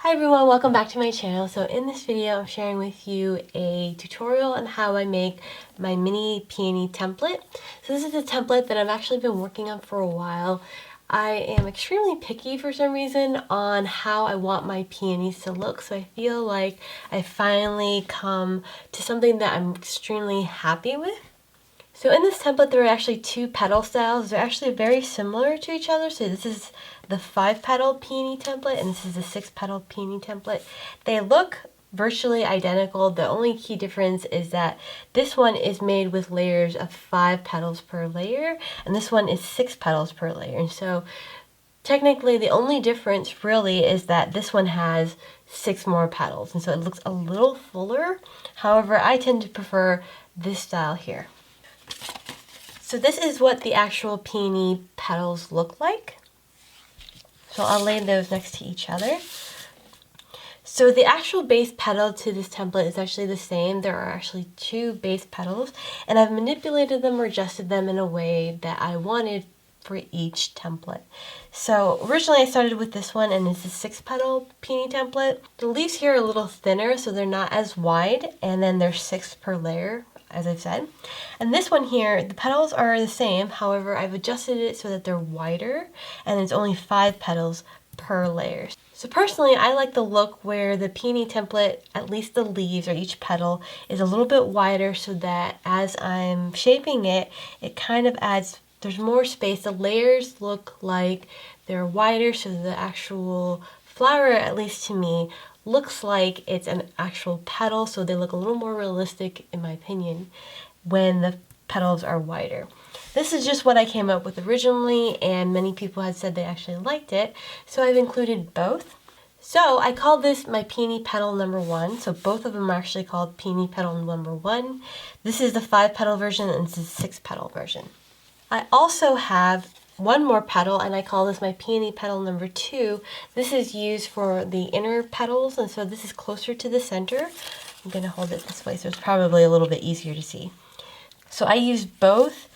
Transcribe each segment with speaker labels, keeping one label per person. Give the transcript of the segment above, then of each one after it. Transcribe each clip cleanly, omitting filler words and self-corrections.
Speaker 1: Hi everyone, welcome back to my channel. So in this video, I'm sharing with you a tutorial on how I make my mini peony template. So this is a template that I've actually been working on for a while. I am extremely picky for some reason on how I want my peonies to look. So I feel like I finally come to something that I'm extremely happy with. So in this template, there are actually two petal styles. They're actually very similar to each other. So this is the 5-petal peony template, and this is the 6-petal peony template. They look virtually identical. The only key difference is that this one is made with layers of 5 petals per layer, and this one is 6 petals per layer. And so technically, the only difference really is that this one has 6 more petals, and so it looks a little fuller. However, I tend to prefer this style here. So this is what the actual peony petals look like. So I'll lay those next to each other. So the actual base petal to this template is actually the same. There are actually 2 base petals, and I've manipulated them or adjusted them in a way that I wanted for each template. So originally I started with this one, and it's a 6-petal peony template. The leaves here are a little thinner, so they're not as wide, and then there's 6 per layer, as I've said. And this one here, the petals are the same, however, I've adjusted it so that they're wider, and it's only 5 petals per layer. So personally, I like the look where the peony template, at least the leaves or each petal, is a little bit wider so that as I'm shaping it, it kind of adds, there's more space. The layers look like they're wider, so the actual flower, at least to me, looks like it's an actual petal, so they look a little more realistic, in my opinion, when the petals are wider. This is just what I came up with originally, and many people had said they actually liked it, so I've included both. So I called this my peony petal number 1, so both of them are actually called peony petal number 1. This is the 5-petal version, and this is the 6-petal version. I also have one more petal, and I call this my peony petal number 2. This is used for the inner petals, and so this is closer to the center. I'm going to hold it this way so it's probably a little bit easier to see. So I used both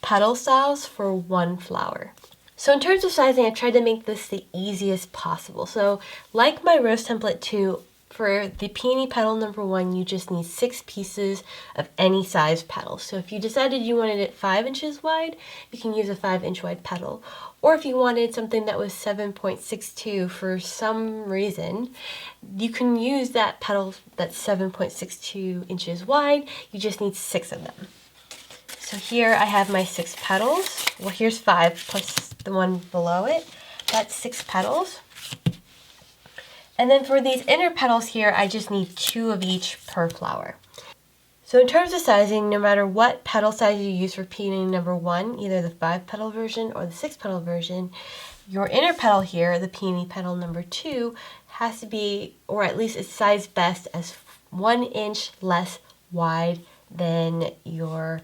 Speaker 1: petal styles for one flower. So in terms of sizing, I've tried to make this the easiest possible. So like my rose template 2, for the peony petal number 1, you just need 6 pieces of any size petal. So if you decided you wanted it 5 inches wide, you can use a 5-inch wide petal. Or if you wanted something that was 7.62 for some reason, you can use that petal that's 7.62 inches wide. You just need 6 of them. So here I have my 6 petals. Well, here's 5 plus the one below it. That's 6 petals. And then for these inner petals here, I just need 2 of each per flower. So in terms of sizing, no matter what petal size you use for peony number 1, either the 5-petal version or the 6-petal version, your inner petal here, the peony petal number 2, has to be, or at least it's sized best as 1 inch less wide than your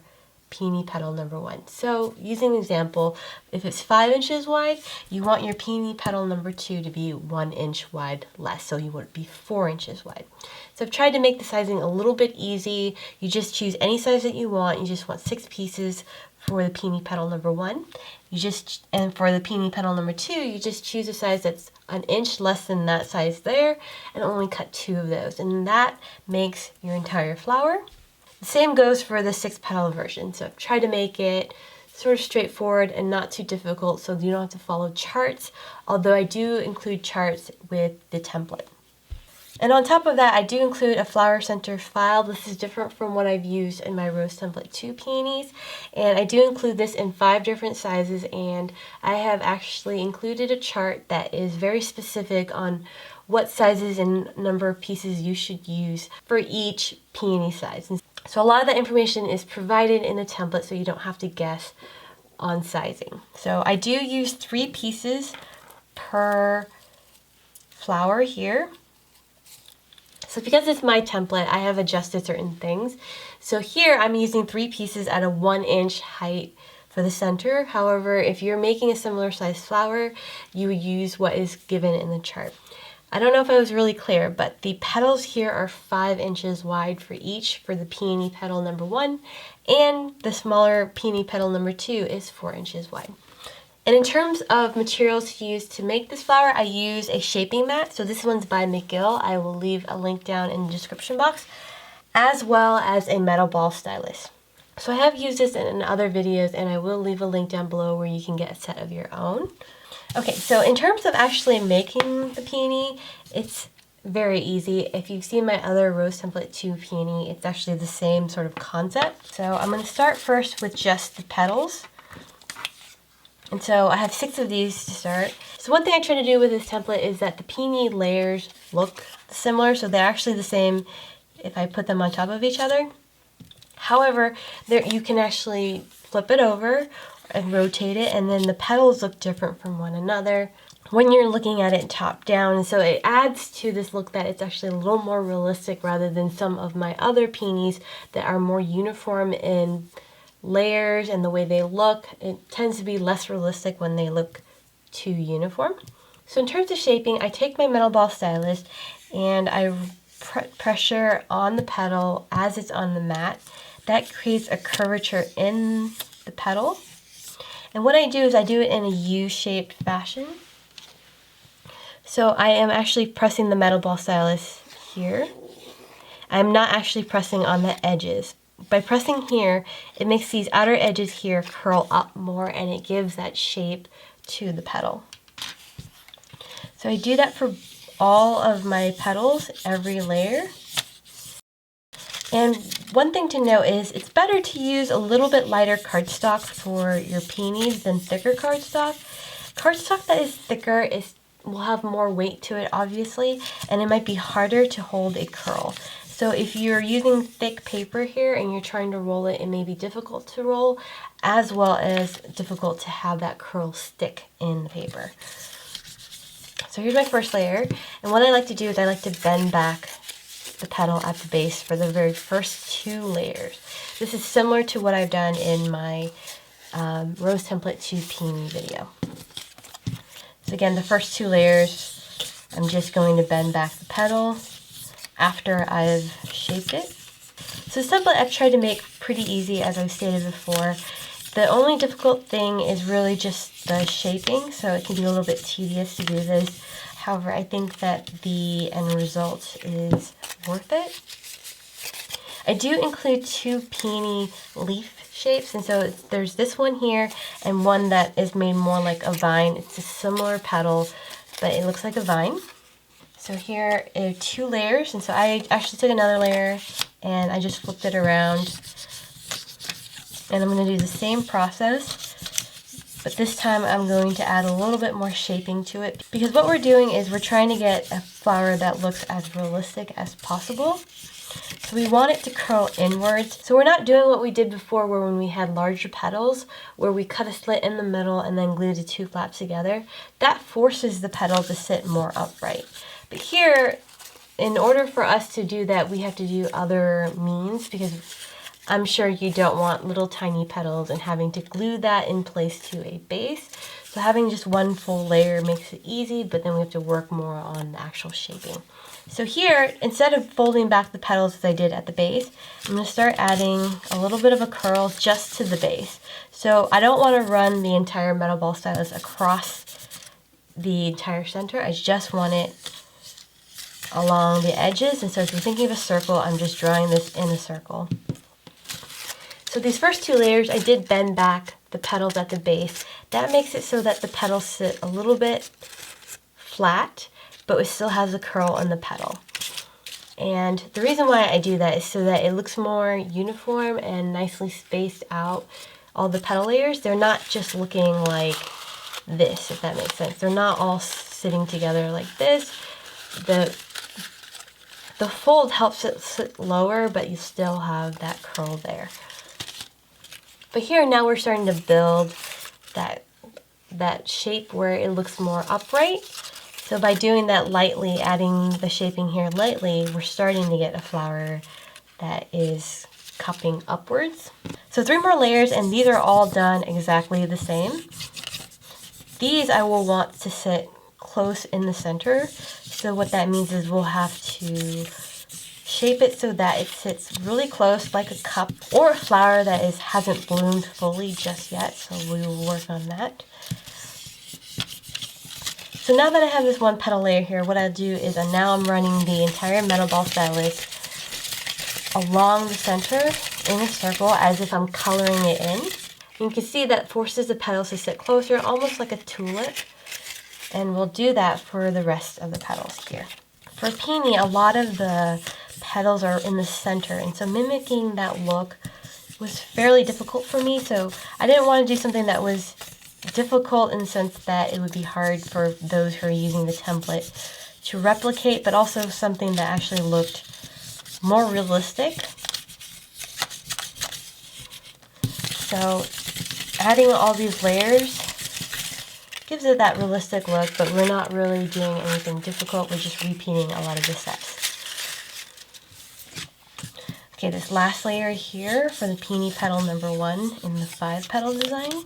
Speaker 1: peony petal number 1. So using an example, if it's 5 inches wide, you want your peony petal number 2 to be 1 inch wide less, so you want it to be 4 inches wide. So I've tried to make the sizing a little bit easy. You just choose any size that you want. You just want 6 pieces for the peony petal number 1. And for the peony petal number 2, you just choose a size that's 1 inch less than that size there, and only cut 2 of those, and that makes your entire flower. The same goes for the 6-petal version. So I've tried to make it sort of straightforward and not too difficult so you don't have to follow charts, although I do include charts with the template. And on top of that, I do include a flower center file. This is different from what I've used in my rose template 2 peonies, and I do include this in 5 different sizes, and I have actually included a chart that is very specific on what sizes and number of pieces you should use for each peony size. So a lot of that information is provided in the template so you don't have to guess on sizing. So I do use 3 pieces per flower here. So because it's my template, I have adjusted certain things. So here I'm using 3 pieces at a 1 inch height for the center. However, if you're making a similar size flower, you would use what is given in the chart. I don't know if I was really clear, but the petals here are 5 inches wide for each for the peony petal number 1, and the smaller peony petal number 2 is 4 inches wide. And in terms of materials to use to make this flower, I use a shaping mat. So this one's by McGill. I will leave a link down in the description box, as well as a metal ball stylus. So I have used this in other videos, and I will leave a link down below where you can get a set of your own. Okay, so in terms of actually making the peony, it's very easy. If you've seen my other rose template 2 peony, it's actually the same sort of concept. So I'm going to start first with just the petals. And so I have 6 of these to start. So one thing I try to do with this template is that the peony layers look similar, so they're actually the same if I put them on top of each other. However, you can actually flip it over and rotate it, and then the petals look different from one another when you're looking at it top down. And so it adds to this look that it's actually a little more realistic rather than some of my other peonies that are more uniform in layers and the way they look. It tends to be less realistic when they look too uniform. So in terms of shaping, I take my metal ball stylus and I pressure on the petal as it's on the mat. That creates a curvature in the petal. And what I do is I do it in a U-shaped fashion. So I am actually pressing the metal ball stylus here. I'm not actually pressing on the edges. By pressing here, it makes these outer edges here curl up more, and it gives that shape to the petal. So I do that for all of my petals, every layer. And one thing to note is it's better to use a little bit lighter cardstock for your peonies than thicker cardstock. Cardstock that is thicker will have more weight to it, obviously, and it might be harder to hold a curl. So if you're using thick paper here and you're trying to roll it, it may be difficult to roll, as well as difficult to have that curl stick in the paper. So here's my first layer, and what I like to do is I like to bend back the petal at the base for the very first 2 layers. This is similar to what I've done in my Rose Template 2 Peony video. So again, the first 2 layers, I'm just going to bend back the petal after I've shaped it. So this template I've tried to make pretty easy, as I've stated before. The only difficult thing is really just the shaping, so it can be a little bit tedious to do this. However, I think that the end result is worth it. I do include 2 peony leaf shapes, and so there's this one here and one that is made more like a vine. It's a similar petal, but it looks like a vine. So here are 2 layers, and so I actually took another layer and I just flipped it around. And I'm going to do the same process, but this time I'm going to add a little bit more shaping to it, because what we're doing is we're trying to get a flower that looks as realistic as possible. So we want it to curl inwards. So we're not doing what we did before, where when we had larger petals, where we cut a slit in the middle and then glued the 2 flaps together. That forces the petal to sit more upright. But here, in order for us to do that, we have to do other means, because I'm sure you don't want little tiny petals and having to glue that in place to a base. So having just 1 full layer makes it easy, but then we have to work more on the actual shaping. So here, instead of folding back the petals as I did at the base, I'm going to start adding a little bit of a curl just to the base. So I don't want to run the entire metal ball stylus across the entire center. I just want it along the edges. And so if you're thinking of a circle, I'm just drawing this in a circle. So these first 2 layers, I did bend back the petals at the base. That makes it so that the petals sit a little bit flat, but it still has a curl in the petal. And the reason why I do that is so that it looks more uniform and nicely spaced out. All the petal layers, they're not just looking like this, if that makes sense. They're not all sitting together like this. The fold helps it sit lower, but you still have that curl there. But here now we're starting to build that shape where it looks more upright. So by doing that lightly, adding the shaping here lightly, we're starting to get a flower that is cupping upwards. So 3 more layers, and these are all done exactly the same. These I will want to sit close in the center. So what that means is we'll have to shape it so that it sits really close, like a cup or a flower that hasn't bloomed fully just yet. So we will work on that. So now that I have this one petal layer here, what I'll do is now I'm running the entire metal ball stylus along the center in a circle as if I'm coloring it in. And you can see that forces the petals to sit closer, almost like a tulip. And we'll do that for the rest of the petals here. For Peony, a lot of the petals are in the center, and so mimicking that look was fairly difficult for me, so I didn't want to do something that was difficult in the sense that it would be hard for those who are using the template to replicate, but also something that actually looked more realistic. So adding all these layers gives it that realistic look, but we're not really doing anything difficult. We're just repeating a lot of the steps. Okay, this last layer here for the Peony petal number 1 in the 5 petal design.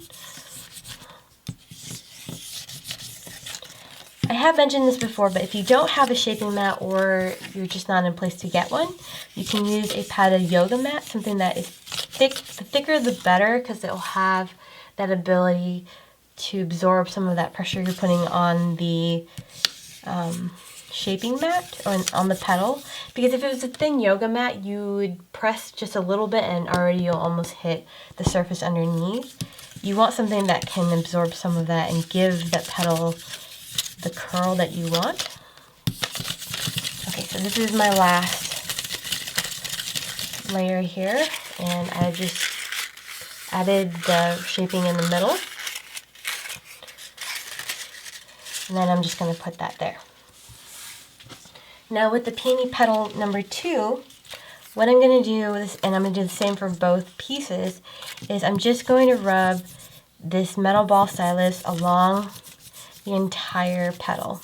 Speaker 1: I have mentioned this before, but if you don't have a shaping mat or you're just not in a place to get one, you can use a padded yoga mat, something that is thick. The thicker the better, because it will have that ability to absorb some of that pressure you're putting on the shaping mat or on the petal. Because if it was a thin yoga mat, you would press just a little bit and already you'll almost hit the surface underneath. You want something that can absorb some of that and give that petal the curl that you want. Okay, so this is my last layer here, and I just added the shaping in the middle. And then I'm just going to put that there. Now with the Peony petal number 2, what I'm going to do is, and I'm going to do the same for both pieces, is I'm just going to rub this metal ball stylus along the entire petal.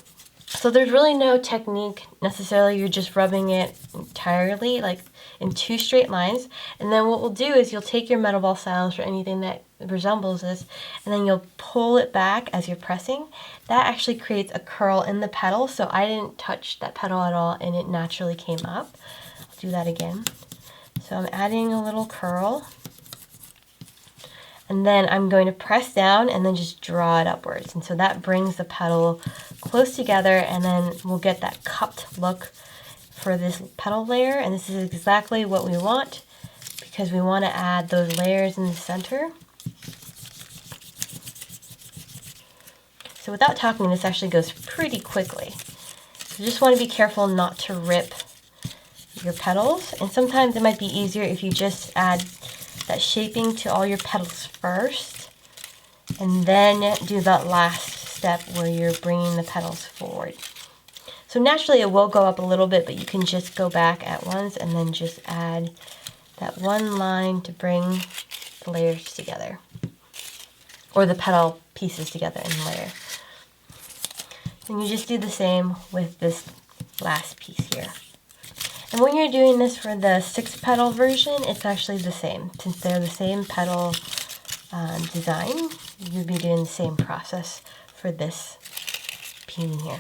Speaker 1: So there's really no technique necessarily, you're just rubbing it entirely, like in 2 straight lines. And then what we'll do is you'll take your metal ball stylus or anything that resembles this, and then you'll pull it back as you're pressing. That actually creates a curl in the petal, so I didn't touch that petal at all and it naturally came up. I'll do that again. So I'm adding a little curl, and then I'm going to press down and then just draw it upwards. And so that brings the petal close together, and then we'll get that cupped look for this petal layer. And this is exactly what we want, because we want to add those layers in the center. So without talking, this actually goes pretty quickly. So just want to be careful not to rip your petals. And sometimes it might be easier if you just add that shaping to all your petals first, and then do that last step where you're bringing the petals forward. So naturally it will go up a little bit, but you can just go back at once and then just add that one line to bring the layers together, or the petal pieces together in a layer. And you just do the same with this last piece here. And when you're doing this for the 6 petal version, it's actually the same. Since they're the same petal design, you'll be doing the same process for this peony here.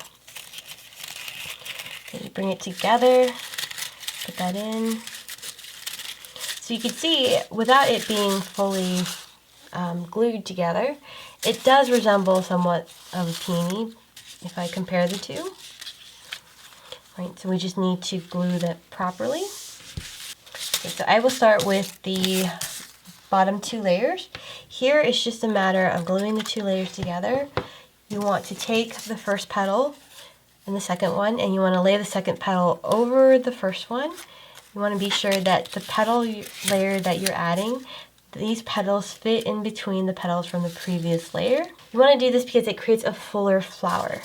Speaker 1: Okay, you bring it together, put that in. So you can see, without it being fully glued together, it does resemble somewhat of a peony if I compare the two. Right, so we just need to glue that properly. Okay, so I will start with the bottom 2 layers. Here it's just a matter of gluing the 2 layers together. You want to take the first petal and the second one, and you want to lay the second petal over the first one. You want to be sure that the petal layer that you're adding, these petals fit in between the petals from the previous layer. You want to do this because it creates a fuller flower.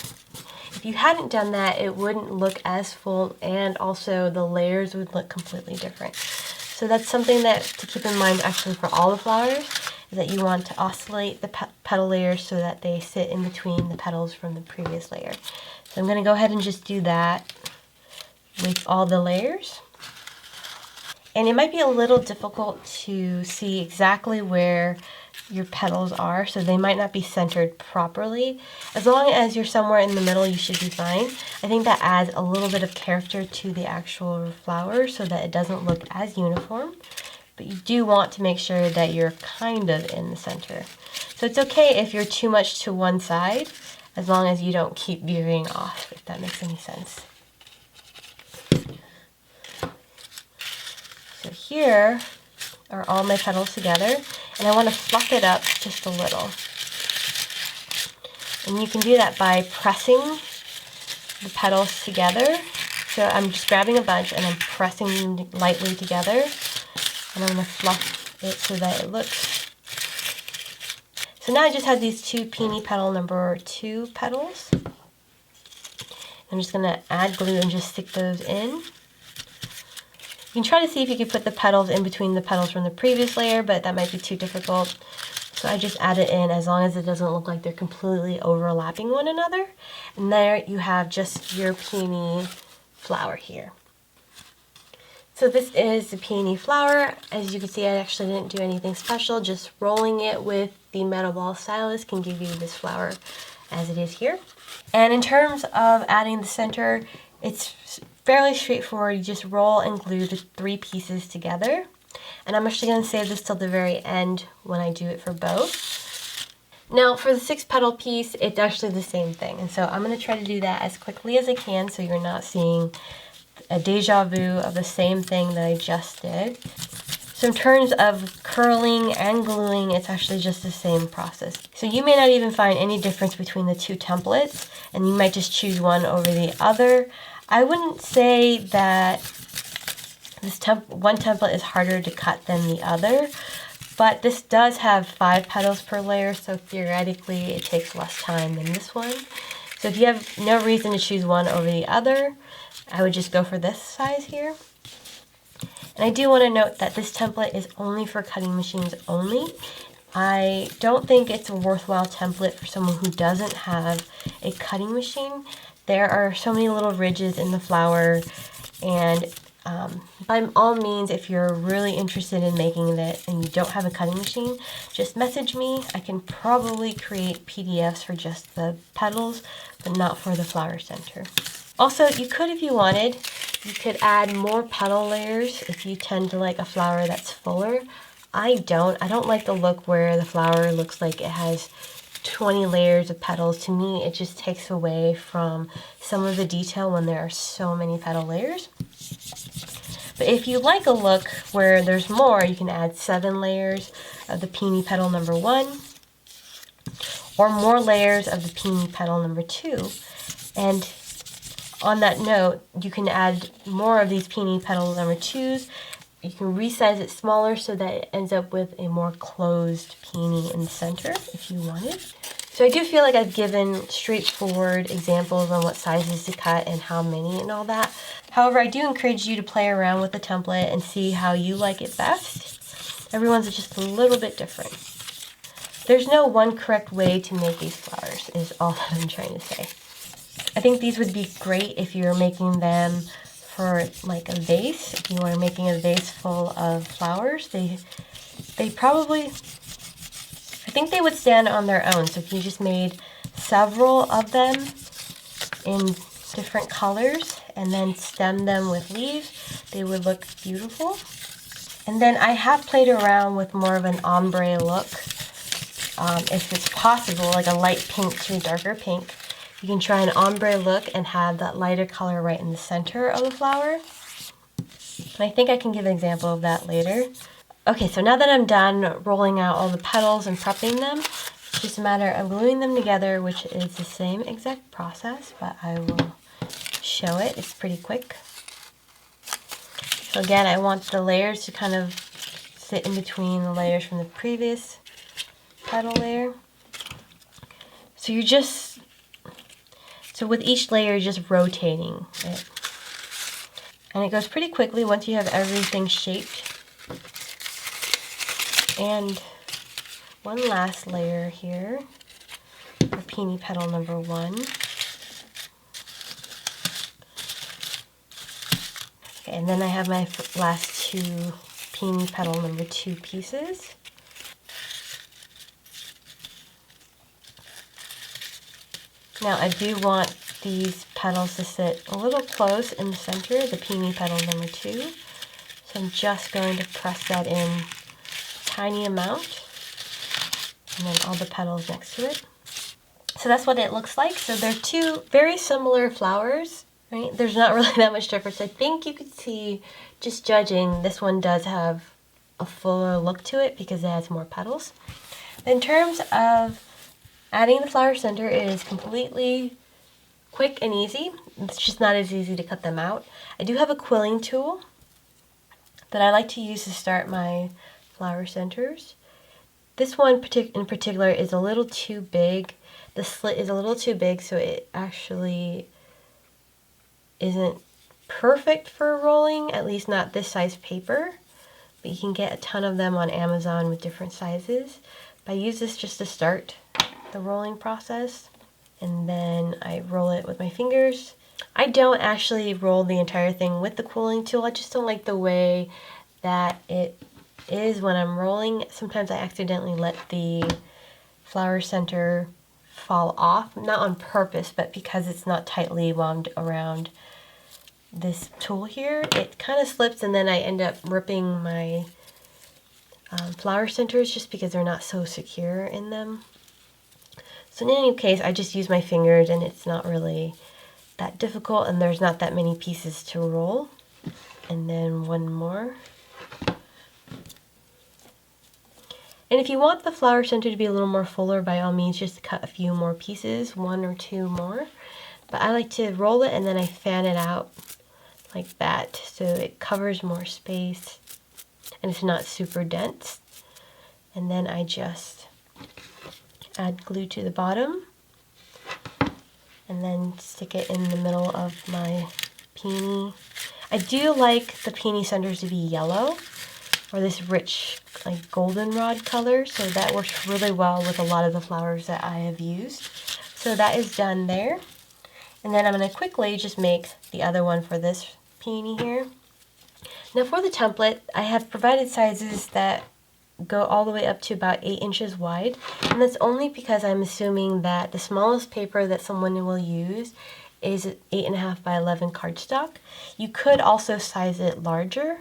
Speaker 1: If you hadn't done that, it wouldn't look as full, and also the layers would look completely different. So that's something that to keep in mind actually for all the flowers, is that you want to oscillate the petal layers so that they sit in between the petals from the previous layer. So I'm going to go ahead and just do that with all the layers. And it might be a little difficult to see exactly where your petals are, so they might not be centered properly. As long as you're somewhere in the middle, you should be fine. I think that adds a little bit of character to the actual flower so that it doesn't look as uniform. But you do want to make sure that you're kind of in the center. So it's okay if you're too much to one side, as long as you don't keep veering off, if that makes any sense. So here are all my petals together, and I want to fluff it up just a little. And you can do that by pressing the petals together. So I'm just grabbing a bunch and I'm pressing them lightly together, and I'm going to fluff it so that it looks. So now I just have these two Peony petal number 2 petals. I'm just going to add glue and just stick those in. You can try to see if you can put the petals in between the petals from the previous layer, but that might be too difficult. So I just add it in as long as it doesn't look like they're completely overlapping one another. And there you have just your peony flower here. So this is the peony flower. As you can see, I actually didn't do anything special. Just rolling it with the metal ball stylus can give you this flower as it is here. And in terms of adding the center, it's fairly straightforward. You just roll and glue the 3 pieces together. And I'm actually going to save this till the very end when I do it for both. Now for the 6 petal piece, it's actually the same thing. And so I'm going to try to do that as quickly as I can so you're not seeing a deja vu of the same thing that I just did. So in terms of curling and gluing, it's actually just the same process. So you may not even find any difference between the 2 templates, and you might just choose one over the other. I wouldn't say that this one template is harder to cut than the other, but this does have 5 petals per layer, so theoretically it takes less time than this one. So if you have no reason to choose one over the other, I would just go for this size here. And I do want to note that this template is only for cutting machines only. I don't think it's a worthwhile template for someone who doesn't have a cutting machine. There are so many little ridges in the flower, and by all means, if you're really interested in making that and you don't have a cutting machine, just message me. I can probably create PDFs for just the petals, but not for the flower center. Also, you could, if you wanted, you could add more petal layers if you tend to like a flower that's fuller. I don't like the look where the flower looks like it has 20 layers of petals. To me, it just takes away from some of the detail when there are so many petal layers. But if you like a look where there's more, you can add 7 layers of the Peony petal number 1 or more layers of the Peony petal number 2. And on that note, you can add more of these Peony petal number 2s. You can resize it smaller so that it ends up with a more closed peony in the center if you wanted. So I do feel like I've given straightforward examples on what sizes to cut and how many and all that. However, I do encourage you to play around with the template and see how you like it best. Everyone's just a little bit different. There's no one correct way to make these flowers, is all that I'm trying to say. I think these would be great if you're making them for like a vase. If you are making a vase full of flowers, they probably, I think they would stand on their own. So if you just made several of them in different colors and then stem them with leaves, they would look beautiful. And then I have played around with more of an ombre look. If it's possible, like a light pink to a darker pink. You can try an ombre look and have that lighter color right in the center of the flower. And I think I can give an example of that later. Okay, so now that I'm done rolling out all the petals and prepping them, it's just a matter of gluing them together, which is the same exact process, but I will show it. It's pretty quick. So again, I want the layers to kind of sit in between the layers from the previous petal layer. So you're just, so with each layer, you're just rotating it. And it goes pretty quickly once you have everything shaped. And one last layer here, for Peony petal number 1. Okay, and then I have my last 2 Peony petal number 2 pieces. Now I do want these petals to sit a little close in the center, the Peony petal number 2. So I'm just going to press that in a tiny amount, and then all the petals next to it. So that's what it looks like. So they're two very similar flowers, right? There's not really that much difference. I think you could see, just judging, this one does have a fuller look to it because it has more petals. In terms of adding the flower center, it is completely quick and easy. It's just not as easy to cut them out. I do have a quilling tool that I like to use to start my flower centers. This one in particular is a little too big. The slit is a little too big, so it actually isn't perfect for rolling, at least not this size paper. But you can get a ton of them on Amazon with different sizes. But I use this just to start the rolling process, and then I roll it with my fingers. I don't actually roll the entire thing with the quilling tool. I just don't like the way that it is when I'm rolling. Sometimes I accidentally let the flower center fall off, not on purpose, but because it's not tightly wound around this tool here, it kind of slips, and then I end up ripping my flower centers just because they're not so secure in them. So in any case, I just use my fingers, and it's not really that difficult, and there's not that many pieces to roll. And then one more. And if you want the flower center to be a little more fuller, by all means, just cut a few more pieces, one or two more. But I like to roll it and then I fan it out like that, so it covers more space and it's not super dense. And then I just add glue to the bottom and then stick it in the middle of my peony. I do like the peony centers to be yellow, or this rich like goldenrod color, so that works really well with a lot of the flowers that I have used. So that is done there. And then I'm going to quickly just make the other one for this peony here. Now for the template, I have provided sizes that go all the way up to about 8 inches wide, and that's only because I'm assuming that the smallest paper that someone will use is 8.5 by 11 cardstock. You could also size it larger.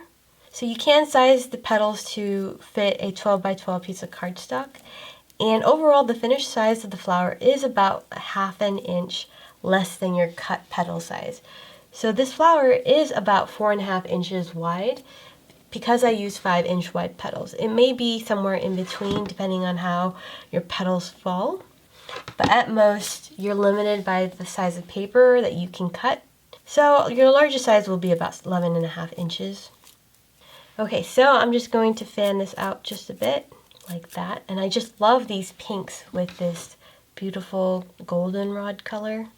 Speaker 1: So you can size the petals to fit a 12 by 12 piece of cardstock, and overall the finished size of the flower is about 1/2 inch less than your cut petal size. So this flower is about 4.5 inches wide because I use 5-inch wide petals. It may be somewhere in between depending on how your petals fall, but at most you're limited by the size of paper that you can cut. So your largest size will be about 11.5 inches. Okay, so I'm just going to fan this out just a bit, like that. And I just love these pinks with this beautiful goldenrod color.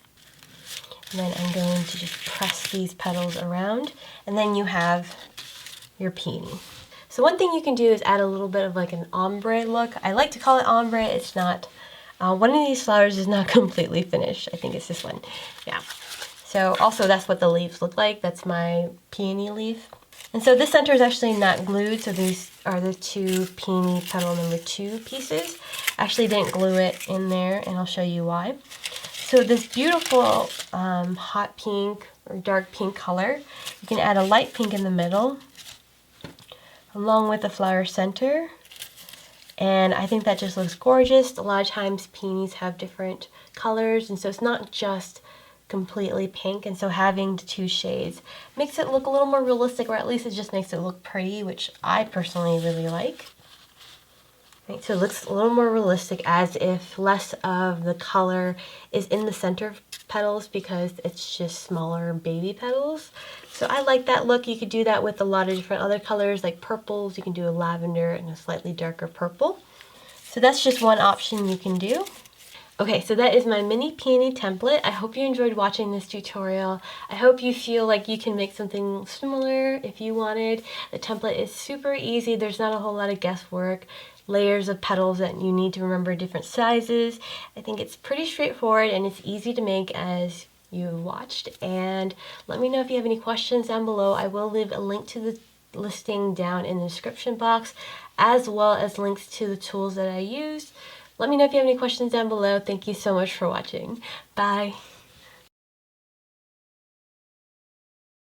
Speaker 1: And then I'm going to just press these petals around, and then you have your peony. So one thing you can do is add a little bit of like an ombre look. I like to call it ombre. It's not, one of these flowers is not completely finished. I think it's this one. Yeah. So also that's what the leaves look like. That's my peony leaf. And so this center is actually not glued, so these are the two peony petal number 2 pieces. I actually didn't glue it in there, and I'll show you why. So this beautiful hot pink or dark pink color, you can add a light pink in the middle, along with the flower center. And I think that just looks gorgeous. A lot of times peonies have different colors, and so it's not just completely pink, and so having the 2 shades makes it look a little more realistic, or at least it just makes it look pretty, which I personally really like. Right, so it looks a little more realistic, as if less of the color is in the center petals because it's just smaller baby petals. So I like that look. You could do that with a lot of different other colors like purples. You can do a lavender and a slightly darker purple. So that's just one option you can do. Okay, so that is my mini peony template. I hope you enjoyed watching this tutorial. I hope you feel like you can make something similar if you wanted. The template is super easy. There's not a whole lot of guesswork, layers of petals that you need to remember different sizes. I think it's pretty straightforward and it's easy to make as you watched. And let me know if you have any questions down below. I will leave a link to the listing down in the description box, as well as links to the tools that I used. Let me know if you have any questions down below. Thank you so much for watching. Bye.